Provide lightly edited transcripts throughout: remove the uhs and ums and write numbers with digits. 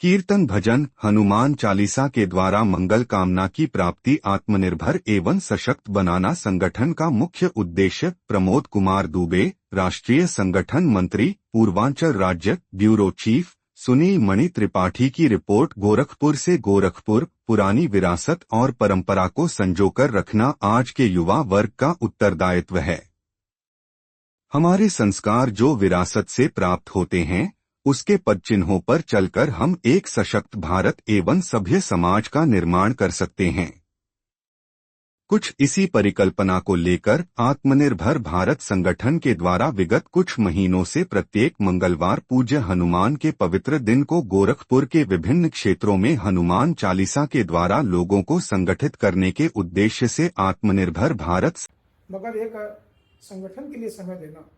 कीर्तन भजन हनुमान चालीसा के द्वारा मंगल कामना की प्राप्ति आत्मनिर्भर एवं सशक्त बनाना संगठन का मुख्य उद्देश्य। प्रमोद कुमार दुबे, राष्ट्रीय संगठन मंत्री, पूर्वांचल राज्य ब्यूरो चीफ। सुनील मणि त्रिपाठी की रिपोर्ट। गोरखपुर से गोरखपुर, पुरानी विरासत और परंपरा को संजोकर रखना आज के युवा वर्ग का उत्तरदायित्व है। हमारे संस्कार जो विरासत से प्राप्त होते हैं, उसके पदचिन्हों पर चलकर हम एक सशक्त भारत एवं सभ्य समाज का निर्माण कर सकते हैं। कुछ इसी परिकल्पना को लेकर आत्मनिर्भर भारत संगठन के द्वारा विगत कुछ महीनों से प्रत्येक मंगलवार पूज्य हनुमान के पवित्र दिन को गोरखपुर के विभिन्न क्षेत्रों में हनुमान चालीसा के द्वारा लोगों को संगठित करने के उद्देश्य से आत्मनिर्भर भारत मगर एक संगठन के लिए समय देना,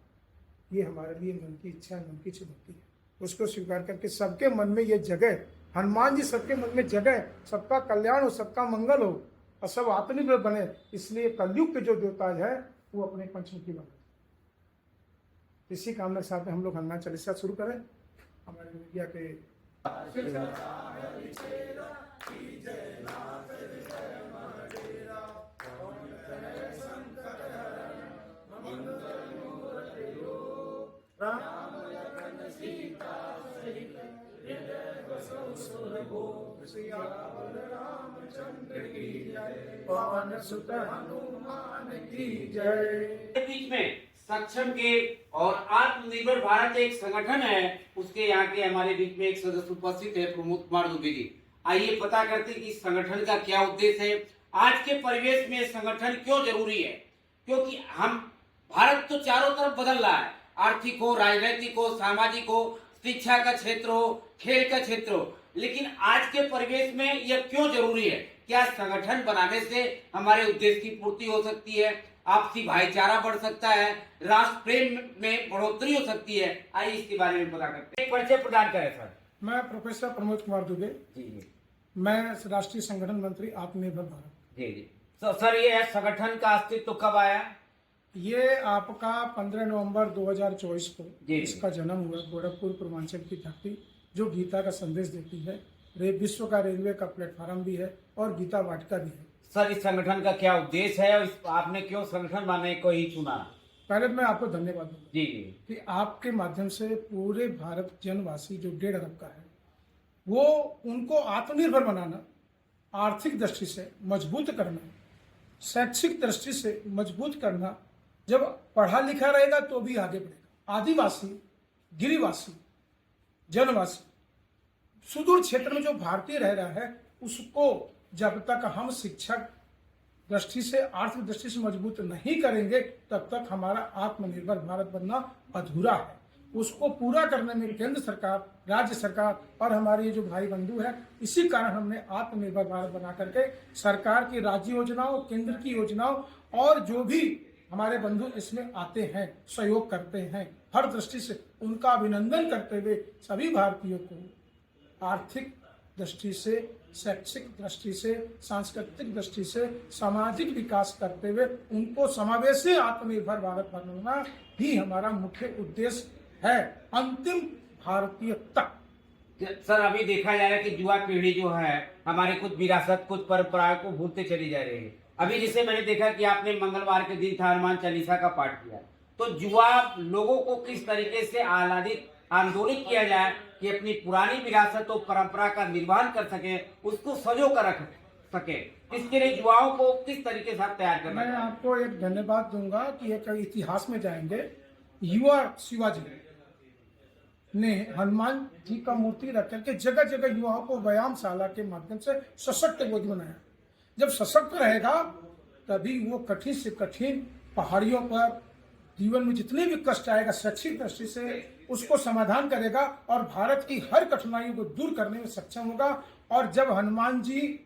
ये हमारे लिए मन की इच्छा, मन की चुनौती है। उसको स्वीकार करके सबके मन में ये जगह, हनुमान जी सबके मन में जगह, सबका कल्याण हो, सबका मंगल हो और सब आत्मनिर्भर बने। इसलिए कलयुग के जो देवता है वो अपने पंचमुखी बने। इसी कामना के साथ हम लोग हनुमान चालीसा शुरू करें। हमारे मीडिया के पवन सुत हनुमान की जय। बीच में सक्षम के और आत्मनिर्भर भारत एक संगठन है, उसके यहाँ के हमारे बीच में एक सदस्य उपस्थित है, प्रमोद कुमार दुबे जी। आइए पता करते कि इस संगठन का क्या उद्देश्य है, आज के परिवेश में संगठन क्यों जरूरी है। क्योंकि हम भारत तो चारों तरफ बदल रहा है, आर्थिक हो, राजनीतिक हो, सामाजिक हो, शिक्षा का क्षेत्र हो, खेल का क्षेत्र हो, लेकिन आज के परिवेश में यह क्यों जरूरी है। क्या संगठन बनाने से हमारे उद्देश्य की पूर्ति हो सकती है, आपसी भाईचारा बढ़ सकता है, राष्ट्र प्रेम में बढ़ोतरी हो सकती है। आइए इसके बारे में पता करते हैं। एक परिचय प्रदान करें सर। मैं प्रोफेसर प्रमोद कुमार दुबे जी। मैं राष्ट्रीय संगठन मंत्री आत्मनिर्भर भारत। जी। तो सर ये संगठन का अस्तित्व कब आया। ये आपका 15 नवंबर 2024 को जी। इसका जन्म हुआ। गोरखपुर पूर्वांचल की धरती जो गीता का संदेश देती है, विश्व का रेलवे का प्लेटफार्म भी है और गीता वाटिका भी है। सर इस संगठन का क्या उद्देश्य है और आपने क्यों संगठन बनाने को ही चुना। पहले मैं आपको धन्यवाद दूंगा जी कि आपके माध्यम से पूरे भारत जनवासी जो 1.5 अरब का है, वो उनको आत्मनिर्भर बनाना, आर्थिक दृष्टि से मजबूत करना, शैक्षिक दृष्टि से मजबूत करना। जब पढ़ा लिखा रहेगा तो भी आगे बढ़ेगा। आदिवासी, गिरिवासी, जनवासी, सुदूर क्षेत्र में जो भारतीय रह रहा है, उसको जब तक हम शिक्षक दृष्टि से, आर्थिक दृष्टि से मजबूत नहीं करेंगे, तब तक हमारा आत्मनिर्भर भारत बनना अधूरा है। उसको पूरा करने में केंद्र सरकार, राज्य सरकार और हमारे जो भाई बंधु हैं, इसी कारण हमने आत्मनिर्भर भारत बना करके सरकार की राज्य योजनाओं, केंद्र की योजनाओं और जो भी हमारे बंधु इसमें आते हैं, सहयोग करते हैं, हर दृष्टि से उनका अभिनंदन करते हुए सभी भारतीयों को आर्थिक दृष्टि से, शैक्षिक दृष्टि से, सांस्कृतिक दृष्टि से, सामाजिक विकास करते हुए उनको समावेशी आत्मनिर्भर भारत बनाना ही हमारा मुख्य उद्देश्य है। अंतिम भारतीयता। सर अभी देखा जा रहा है कि युवा पीढ़ी जो है हमारी कुछ विरासत, कुछ परंपराओं को भूलते चली जा रही है। अभी जैसे मैंने देखा कि आपने मंगलवार के दिन था हनुमान चालीसा का पाठ किया, तो युवा लोगों को किस तरीके से आंदोलित किया जाए कि अपनी पुरानी विरासत और परंपरा का निर्वहन कर सके, उसको सजो कर रख सके, इसके लिए युवाओं को किस तरीके से तैयार करना। मैं आपको एक धन्यवाद दूंगा कि एक इतिहास में जाएंगे। युवा शिवाजी ने हनुमान जी का मूर्ति रख करके जगह जगह युवाओं को व्यायामशाला के माध्यम से सशक्त योद्धा बनाया। जब सशक्त रहेगा तभी वो कठिन से कठिन पहाड़ियों पर जीवन में जितने भी कष्ट आएगा, शैक्षिक दृष्टि से उसको समाधान करेगा और भारत की हर कठिनाइयों को दूर करने में सक्षम होगा। और जब हनुमान जी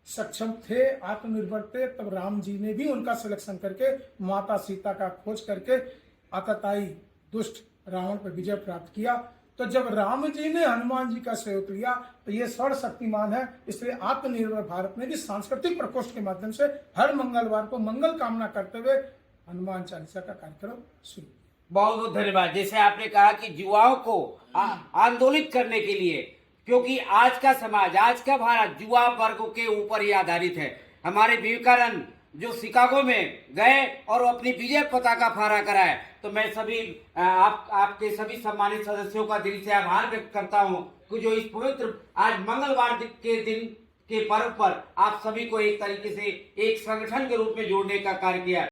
सक्षम थे, आत्मनिर्भर थे, तब राम जी ने भी उनका सिलेक्शन करके माता सीता का खोज करके आतताई दुष्ट रावण पर विजय प्राप्त किया। तो जब राम जी ने हनुमान जी का सहयोग लिया तो ये सर्वशक्तिमान है। इसलिए आत्मनिर्भर भारत में भी सांस्कृतिक प्रकोष्ठ के माध्यम से हर मंगलवार को मंगल कामना करते हुए हनुमान चालीसा का कार्यक्रम शुरू। बहुत बहुत धन्यवाद। जैसे आपने कहा कि युवाओं को आंदोलित करने के लिए, क्योंकि आज का समाज, आज का भारत युवा वर्ग के ऊपर ही आधारित है। हमारे विवेकानंद जो शिकागो में गए और अपनी विजय पताका फहरा कराए, तो मैं सभी आपके सभी सम्मानित सदस्यों का दिल से आभार व्यक्त करता हूं कि जो इस पवित्र आज मंगलवार के दिन के पर्व पर आप सभी को एक तरीके से एक संगठन के रूप में जोड़ने का कार्य किया।